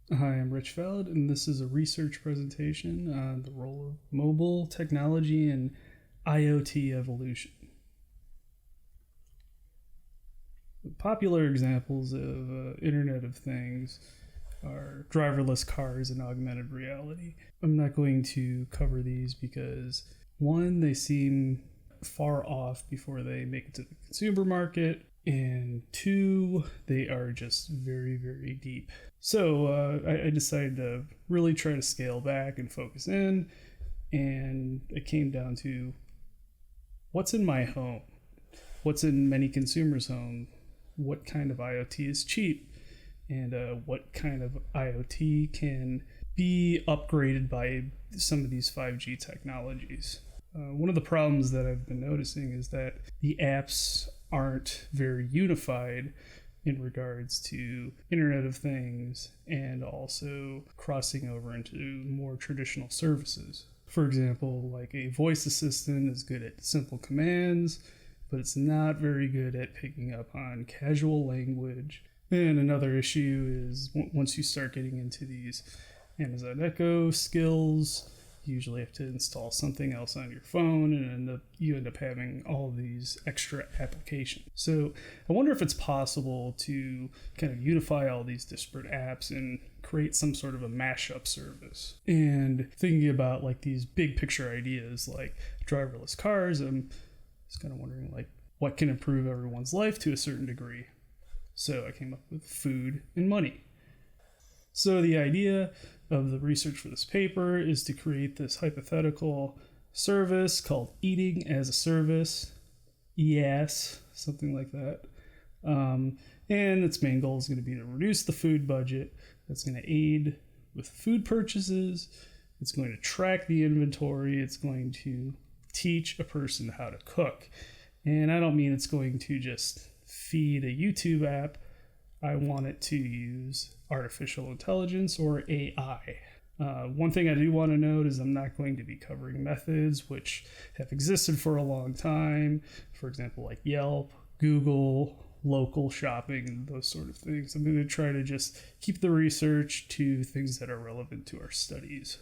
Hi, I'm Rich Feld, and this is a research presentation on the role of mobile technology and IoT evolution. Popular examples of Internet of Things are driverless cars and augmented reality. I'm not going to cover these because, one, they seem far off before they make it to the consumer market, and two, they are just very, very deep. So I decided to really try to scale back and focus in, and it came down to what's in my home, what's in many consumers' home, what kind of IoT is cheap, and what kind of IoT can be upgraded by some of these 5G technologies. One of the problems that I've been noticing is that the apps aren't very unified in regards to Internet of Things and also crossing over into more traditional services. For example, like a voice assistant is good at simple commands, but it's not very good at picking up on casual language. And another issue is once you start getting into these Amazon Echo skills, you usually have to install something else on your phone, and you end up having all these extra applications. So I wonder if it's possible to kind of unify all these disparate apps and create some sort of a mashup service. And thinking about like these big picture ideas like driverless cars, I'm just kind of wondering like what can improve everyone's life to a certain degree. So I came up with food and money. So the idea of the research for this paper is to create this hypothetical service called Eating as a Service, EaaS, something like that. And its main goal is going to be to reduce the food budget. That's going to aid with food purchases. It's going to track the inventory. It's going to teach a person how to cook. And I don't mean it's going to just feed a YouTube app. I want it to use artificial intelligence or AI. One thing I do want to note is I'm not going to be covering methods which have existed for a long time. For example, like Yelp, Google, local shopping, and those sort of things. I'm going to try to just keep the research to things that are relevant to our studies.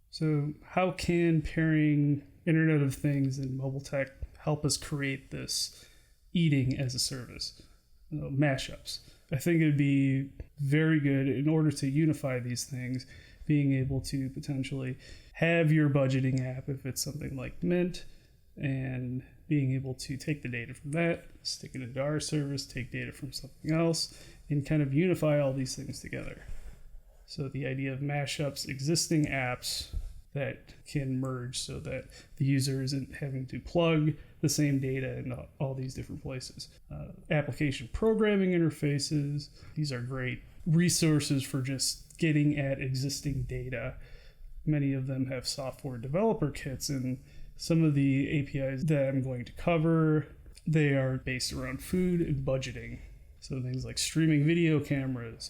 So how can pairing Internet of Things and mobile tech help us create this eating as a service? Mashups. I think it would be very good in order to unify these things, being able to potentially have your budgeting app if it's something like Mint, and being able to take the data from that, stick it into our service, take data from something else, and kind of unify all these things together. So the idea of mashups, existing apps that can merge so that the user isn't having to plug the same data in all these different places. Application programming interfaces, these are great resources for just getting at existing data. Many of them have software developer kits, and some of the APIs that I'm going to cover, they are based around food and budgeting. So things like streaming video cameras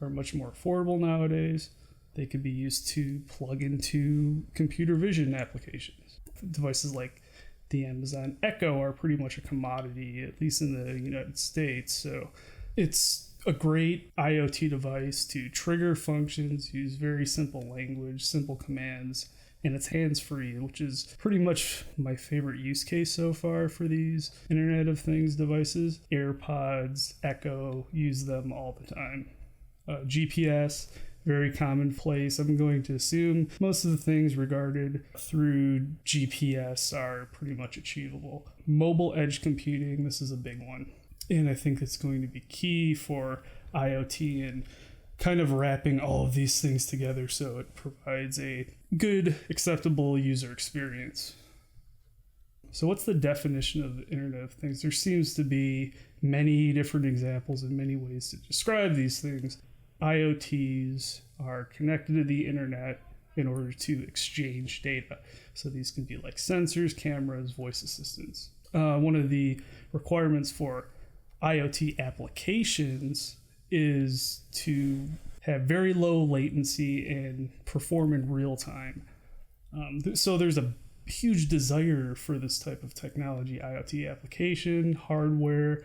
are much more affordable nowadays. They could be used to plug into computer vision applications. Devices like the Amazon Echo are pretty much a commodity, at least in the United States. So it's a great IoT device to trigger functions, use very simple language, simple commands, and it's hands-free, which is pretty much my favorite use case so far for these Internet of Things devices. AirPods, Echo, use them all the time. GPS, very commonplace. I'm going to assume most of the things regarded through GPS are pretty much achievable. Mobile edge computing, this is a big one. And I think it's going to be key for IoT and kind of wrapping all of these things together so it provides a good, acceptable user experience. So what's the definition of the Internet of Things? There seems to be many different examples and many ways to describe these things. IoTs are connected to the internet in order to exchange data. So these can be like sensors, cameras, voice assistants. One of the requirements for IoT applications is to have very low latency and perform in real time. So there's a huge desire for this type of technology, IoT application, hardware.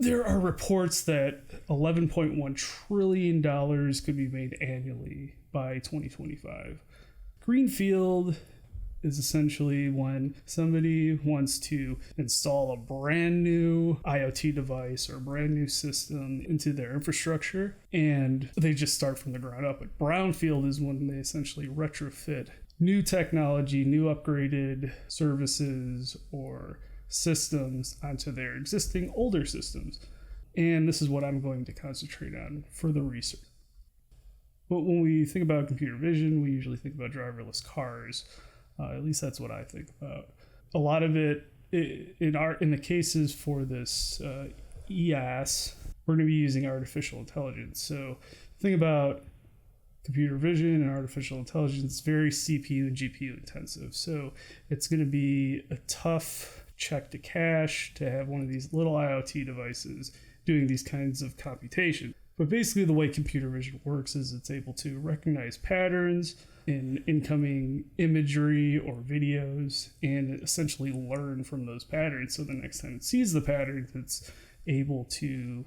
There are reports that $11.1 trillion could be made annually by 2025. Greenfield is essentially when somebody wants to install a brand new IoT device or a brand new system into their infrastructure, and they just start from the ground up. But brownfield is when they essentially retrofit new technology, new upgraded services or systems onto their existing older systems. And this is what I'm going to concentrate on for the research. But when we think about computer vision, we usually think about driverless cars. At least that's what I think about. A lot of it, in the cases for this EaaS, we're going to be using artificial intelligence. So think about computer vision and artificial intelligence. It's very CPU and GPU intensive. So it's going to be a tough check to cache to have one of these little IoT devices doing these kinds of computation. But basically the way computer vision works is it's able to recognize patterns in incoming imagery or videos and essentially learn from those patterns. So the next time it sees the patterns, it's able to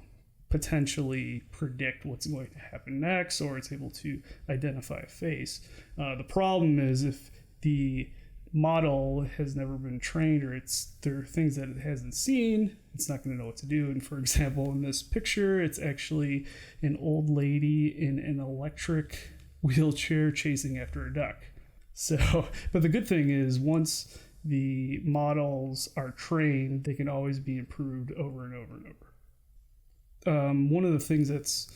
potentially predict what's going to happen next, or it's able to identify a face. The problem is if the model has never been trained, or there are things that it hasn't seen, it's not going to know what to do. And for example, in this picture, it's actually an old lady in an electric wheelchair chasing after a duck. So, but the good thing is once the models are trained, they can always be improved over and over and over. One of the things that's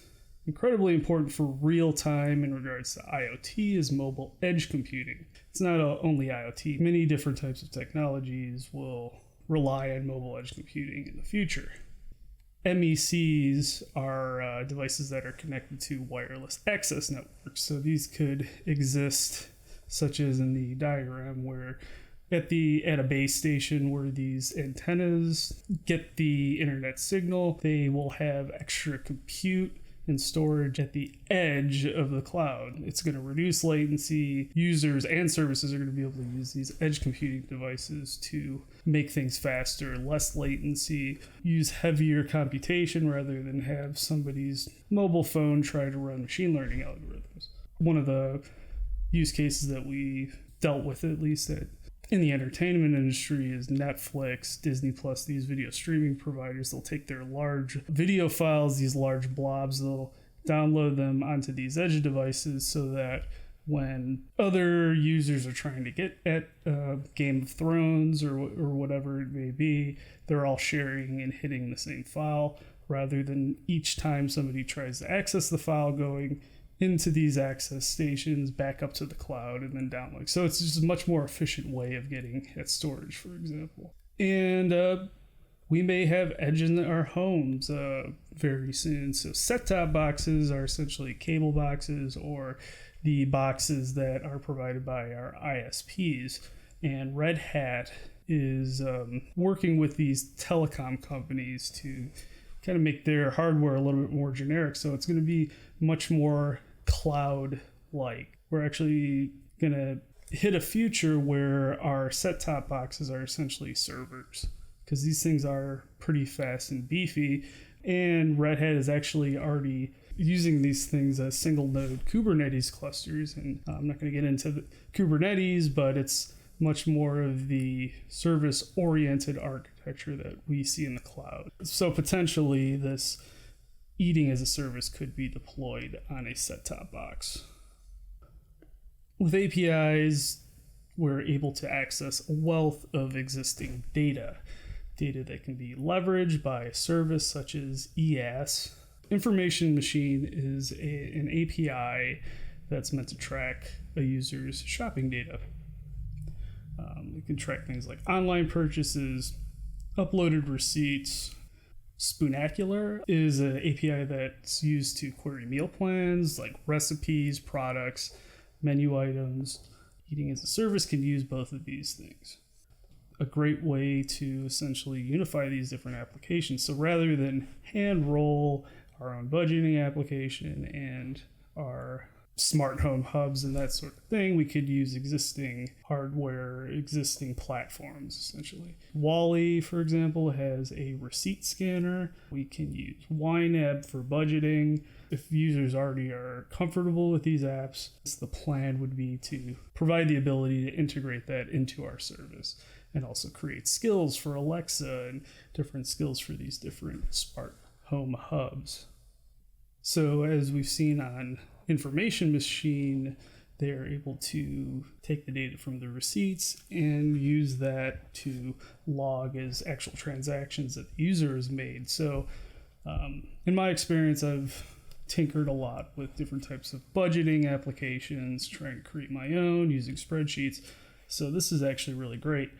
incredibly important for real time in regards to IoT is mobile edge computing. It's not only IoT. Many different types of technologies will rely on mobile edge computing in the future. MECs are devices that are connected to wireless access networks. So these could exist, such as in the diagram, where at a base station where these antennas get the internet signal, they will have extra compute and storage at the edge of the cloud. It's going to reduce latency. Users and services are going to be able to use these edge computing devices to make things faster, less latency, use heavier computation rather than have somebody's mobile phone try to run machine learning algorithms. One of the use cases that we dealt with, at least in the entertainment industry, is Netflix, Disney Plus, these video streaming providers. They'll take their large video files, these large blobs, they'll download them onto these edge devices so that when other users are trying to get at Game of Thrones or whatever it may be, they're all sharing and hitting the same file, rather than each time somebody tries to access the file going into these access stations, back up to the cloud, and then download. So it's just a much more efficient way of getting at storage, for example. And we may have edge in our homes very soon. So set-top boxes are essentially cable boxes or the boxes that are provided by our ISPs. And Red Hat is working with these telecom companies to kind of make their hardware a little bit more generic. So it's going to be much more cloud-like. We're actually going to hit a future where our set-top boxes are essentially servers, because these things are pretty fast and beefy. And Red Hat is actually already using these things as single-node Kubernetes clusters. And I'm not going to get into the Kubernetes, but it's much more of the service-oriented architecture that we see in the cloud. So potentially this eating as a service could be deployed on a set-top box. With APIs, we're able to access a wealth of existing data that can be leveraged by a service such as EaaS. Information Machine is an API that's meant to track a user's shopping data. It can track things like online purchases, uploaded receipts. Spoonacular is an API that's used to query meal plans, like recipes, products, menu items. Eating as a Service can use both of these things. A great way to essentially unify these different applications. So rather than hand roll our own budgeting application and our smart home hubs and that sort of thing, we could use existing hardware, existing platforms, essentially. Wally, for example, has a receipt scanner. We can use YNAB for budgeting. If users already are comfortable with these apps, the plan would be to provide the ability to integrate that into our service and also create skills for Alexa and different skills for these different smart home hubs. So as we've seen on Information Machine, they're able to take the data from the receipts and use that to log as actual transactions that the user has made. So in my experience, I've tinkered a lot with different types of budgeting applications, trying to create my own using spreadsheets. So this is actually really great.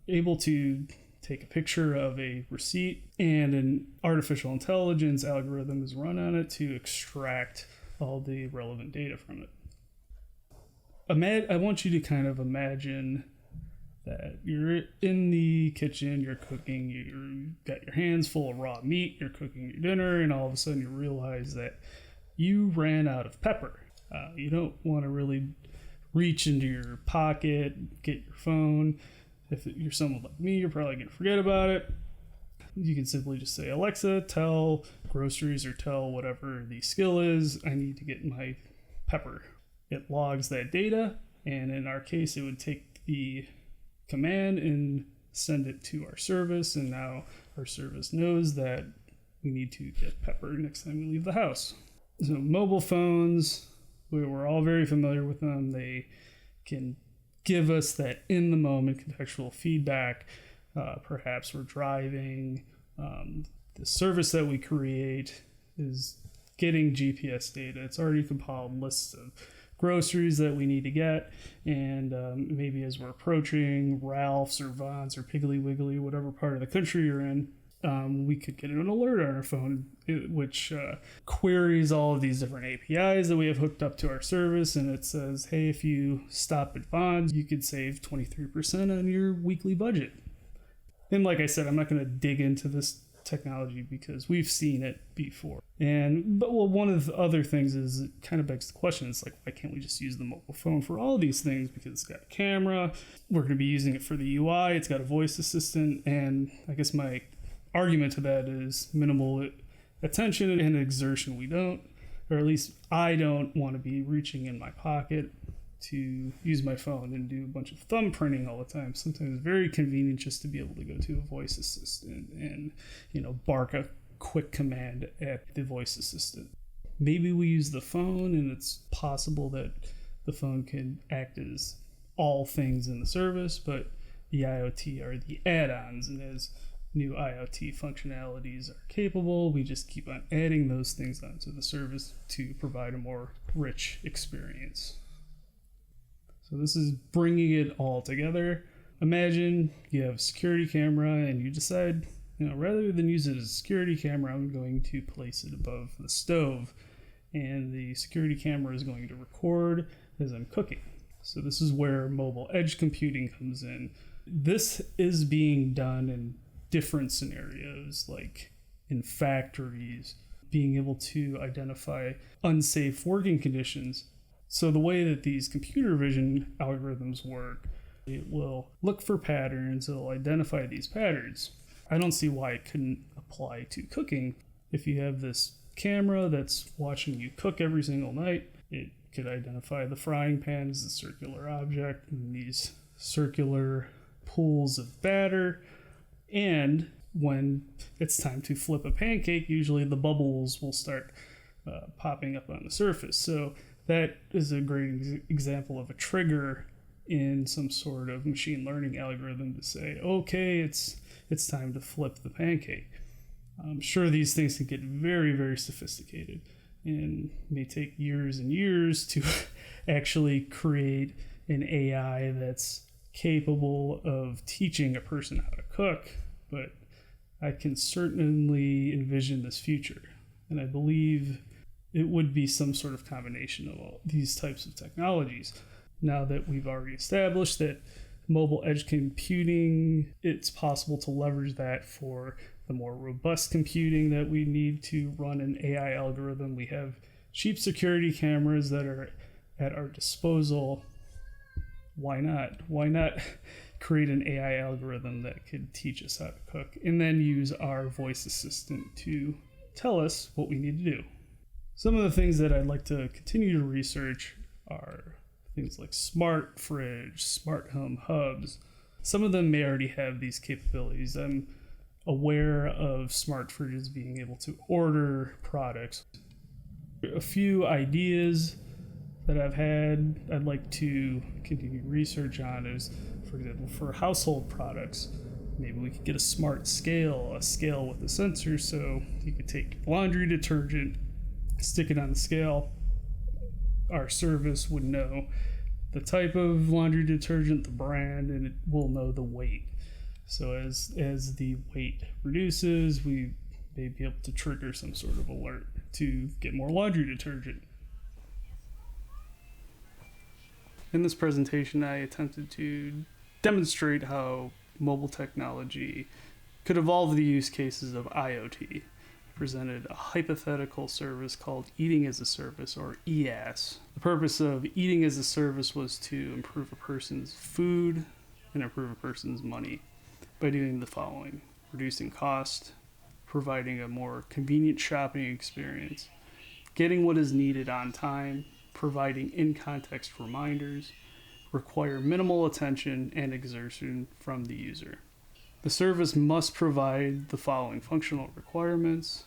Able to take a picture of a receipt and an artificial intelligence algorithm is run on it to extract all the relevant data from it. I want you to kind of imagine that you're in the kitchen, you're cooking, you've got your hands full of raw meat, you're cooking your dinner, and all of a sudden you realize that you ran out of pepper. You don't want to really reach into your pocket, get your phone. If you're someone like me, you're probably going to forget about it. You can simply just say, Alexa, tell groceries or tell whatever the skill is, I need to get my pepper. It logs that data, and in our case, it would take the command and send it to our service, and now our service knows that we need to get pepper next time we leave the house. So mobile phones, we're all very familiar with them. They can give us that in-the-moment contextual feedback. Perhaps we're driving. The service that we create is getting GPS data. It's already compiled lists of groceries that we need to get, and maybe as we're approaching Ralph's or Vons or Piggly Wiggly, whatever part of the country you're in, we could get an alert on our phone, which queries all of these different APIs that we have hooked up to our service, and it says, hey, if you stop at Vons, you could save 23% on your weekly budget. And like I said, I'm not going to dig into this technology because we've seen it before. But one of the other things is it kind of begs the question, it's like, why can't we just use the mobile phone for all of these things? Because it's got a camera, we're going to be using it for the UI, it's got a voice assistant, and I guess my argument to that is minimal attention and exertion. We don't, or at least I don't want to be reaching in my pocket to use my phone and do a bunch of thumbprinting all the time. Sometimes it's very convenient just to be able to go to a voice assistant and, bark a quick command at the voice assistant. Maybe we use the phone, and it's possible that the phone can act as all things in the service, but the IoT are the add-ons, and as new IoT functionalities are capable, we just keep on adding those things onto the service to provide a more rich experience. So this is bringing it all together. Imagine you have a security camera and you decide, rather than use it as a security camera, I'm going to place it above the stove, and the security camera is going to record as I'm cooking. So this is where mobile edge computing comes in. This is being done in different scenarios, like in factories, being able to identify unsafe working conditions. So the way that these computer vision algorithms work, it will look for patterns, it'll identify these patterns. I don't see why it couldn't apply to cooking. If you have this camera that's watching you cook every single night, it could identify the frying pan as a circular object and these circular pools of batter. And when it's time to flip a pancake, usually the bubbles will start popping up on the surface. So that is a great example of a trigger in some sort of machine learning algorithm to say, okay, it's time to flip the pancake. I'm sure these things can get very, very sophisticated and may take years and years to actually create an AI that's capable of teaching a person how to cook, but I can certainly envision this future. And I believe it would be some sort of combination of all these types of technologies. Now that we've already established that mobile edge computing, it's possible to leverage that for the more robust computing that we need to run an AI algorithm. We have cheap security cameras that are at our disposal. Why not? Why not create an AI algorithm that could teach us how to cook and then use our voice assistant to tell us what we need to do? Some of the things that I'd like to continue to research are things like smart fridge, smart home hubs. Some of them may already have these capabilities. I'm aware of smart fridges being able to order products. A few ideas that I've had I'd like to continue research on is, for example, for household products, maybe we could get a smart scale, a scale with a sensor, so you could take laundry detergent, stick it on the scale. Our service would know the type of laundry detergent, the brand, and it will know the weight. So as the weight reduces, we may be able to trigger some sort of alert to get more laundry detergent. In this presentation, I attempted to demonstrate how mobile technology could evolve the use cases of IoT. I presented a hypothetical service called Eating as a Service, or EaaS. The purpose of Eating as a Service was to improve a person's food and improve a person's money by doing the following: reducing cost, providing a more convenient shopping experience, getting what is needed on time, providing in-context reminders, require minimal attention and exertion from the user. The service must provide the following functional requirements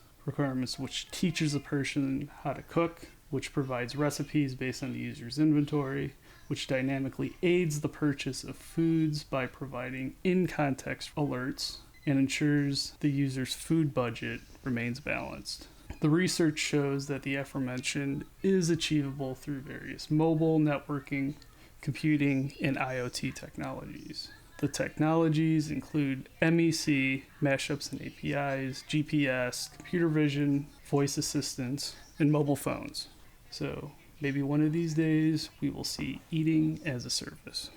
which teaches a person how to cook, which provides recipes based on the user's inventory, which dynamically aids the purchase of foods by providing in-context alerts, and ensures the user's food budget remains balanced. The research shows that the aforementioned is achievable through various mobile, networking, computing, and IoT technologies. The technologies include MEC, mashups and APIs, GPS, computer vision, voice assistants, and mobile phones. So maybe one of these days we will see eating as a service.